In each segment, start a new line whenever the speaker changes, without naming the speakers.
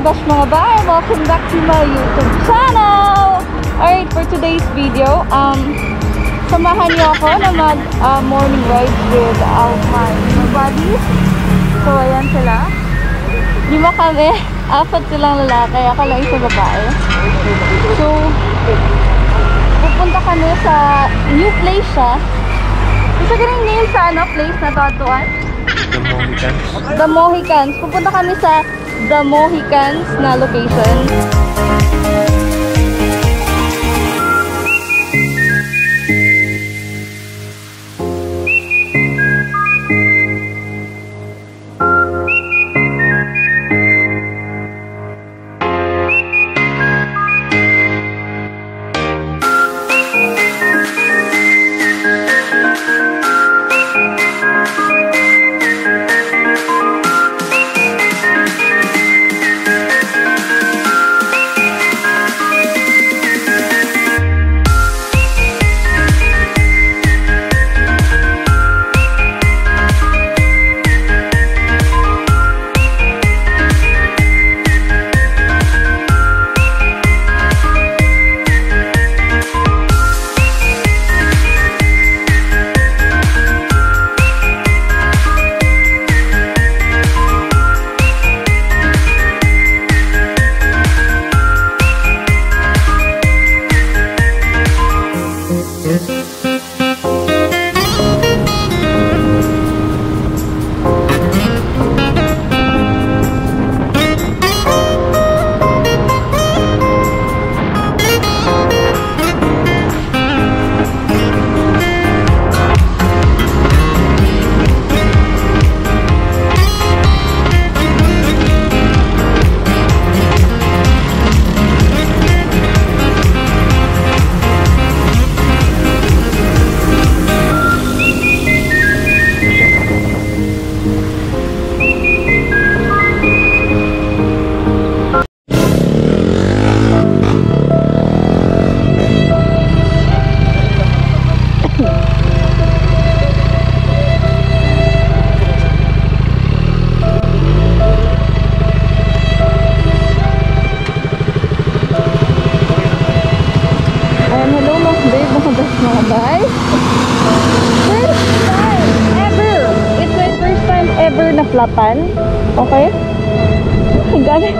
bash mga bay! Welcome back to my YouTube channel! Alright, for today's video, samahan niyo ako na mag morning ride with my buddies. So, ayan sila. 5 kami. 4 silang lalaki. Ako lang isang babae. So, pupunta kami sa new place siya. Isa ka rin name sa place na tatuan?
The Mohicans.
The Mohicans. Pupunta kami sa The Mohicans na location. Flatan. Okay? Galing.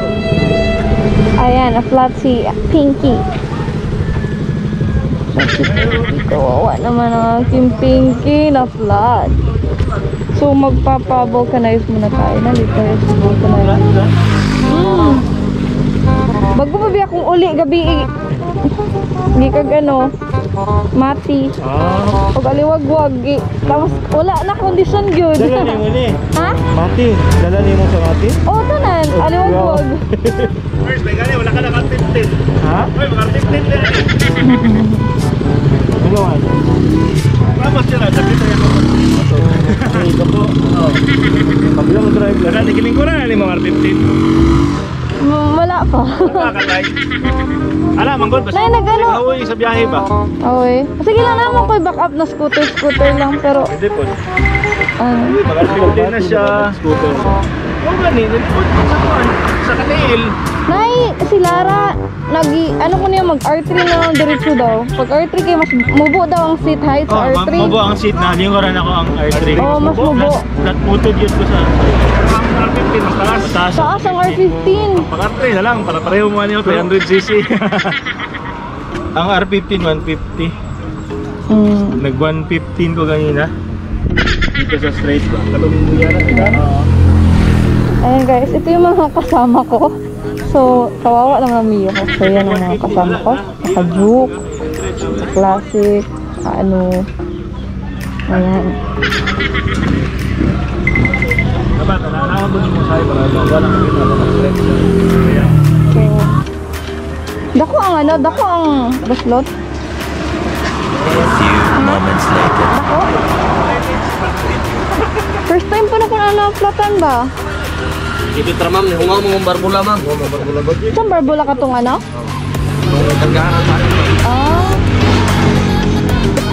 Ayan, na-flat si Pinky. Kawawa naman ang aking Pinky na-flat. So, magpapa-vulcanize muna tayo. Nalito yung vulcanize. Bago pa biya kung uli gabi. Hindi kag mati. Pag aliwag-wag. Tapos wala na kondisyon yun.
Dala ni mo ni.
Ha?
Mati. Dala ni mo sa mati?
Oo, tanan. Aliwag-wag.
First, may gani. Wala ka na kang-tip-tip.
Ha?
Uy, makar-tip-tip na rin.
Ano man?
Vamos sila. Sabi tayo ako.
Okay, ito po. Paglang drive lang.
Natigiling ko na ni mga tip-tip.
Wala pa.
Wala ka tayo. Alam, manggol. Basta nag-away sa biyahe ba?
Okay. Sige lang naman ko i-back up na scooter lang pero
Hindi po.
ano?
Makar-tip na siya. Scooter. Oo nga ni. Sa kanil.
Nay, si Lara, ko niya mag-R3 na lang diretso daw. Pag R3 kayo, mas mubo daw ang seat height sa R3.
Mabuo ang seat na. Hindi ko rin ako ang R3.
Oo, mas mubo.
Nat-putod yun ko sa ang R15. Mas taas.
Taas ang R15.
Pag-R3 na lang. Para pareho mo niyo. 300cc. Ang R15, 150. Nag-115 ko kanina. Dito sa straight ko. Kalungin mo yan.
Ayan guys, ito yung mga kasama ko. So, kawawa lang ang Mio ko. So, yan ang mga kasama ko. Naka-juke, classic, ayan.
Dapat, nakakabun mo sa'yo para walang kita sa straight.
So, dako ang baslot.
A few moments later.
Dako? First time pa na kung flatan ba?
Ito tara ma'am, hungaw mong barbula ma'am.
Saan barbula ka itong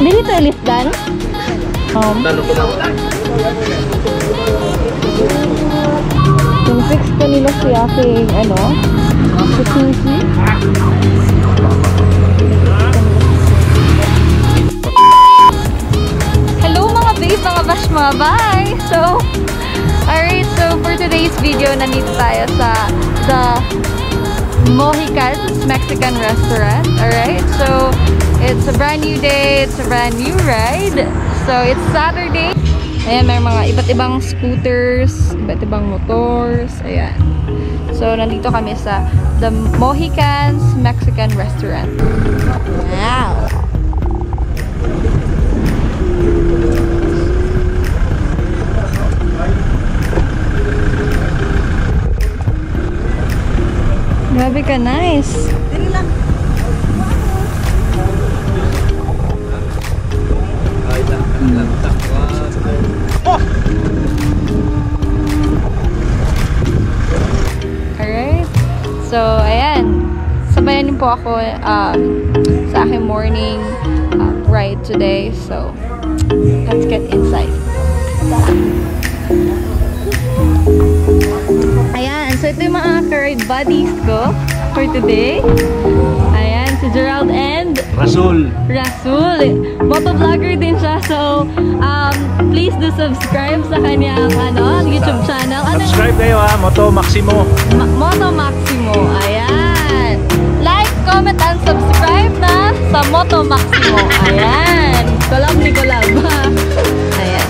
Dili to listan?
Dano ko ma'am.
fix pa nila si aking, si Susie. Hello mga babe, mga bash, mga bye! So, alright, so for today's video, nandito tayo sa the Mohicans Mexican restaurant. Alright, so it's a brand new day, it's a brand new ride. So it's Saturday. Ayan, may mga iba't ibang scooters, iba't ibang motors. Ayan. So nandito kami sa the Mohicans Mexican restaurant. Wow! Grabe ka, nice. Alright. So, ayan. Sabayan niyo po ako sa aking morning ride today. So, let's get inside. Ayan. So, ito yung mga ka-ride buddies ko for today. Ayan. Si Gerald and
Rasul.
Motovlogger din siya. So, please do subscribe sa kanyang YouTube channel.
Subscribe kayo ha, Moto Maximo.
Moto Maximo. Ayan. Like, comment, and subscribe na sa Moto Maximo. Ayan. Collab ni collab. Ayan.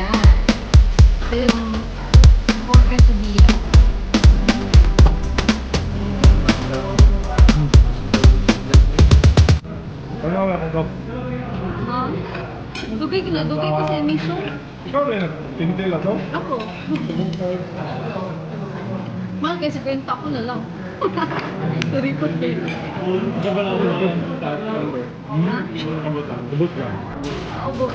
Ayan. Ito yung quesadilla.
Ano nga kung
Ha? Dugay kasi miso.
ikaw rin, tintila to?
Ako. Mahal kasi kwenta ko na lang. Saripot kayo.
Ikaw ba na ako
Ha?
Ubus ka?
Obo.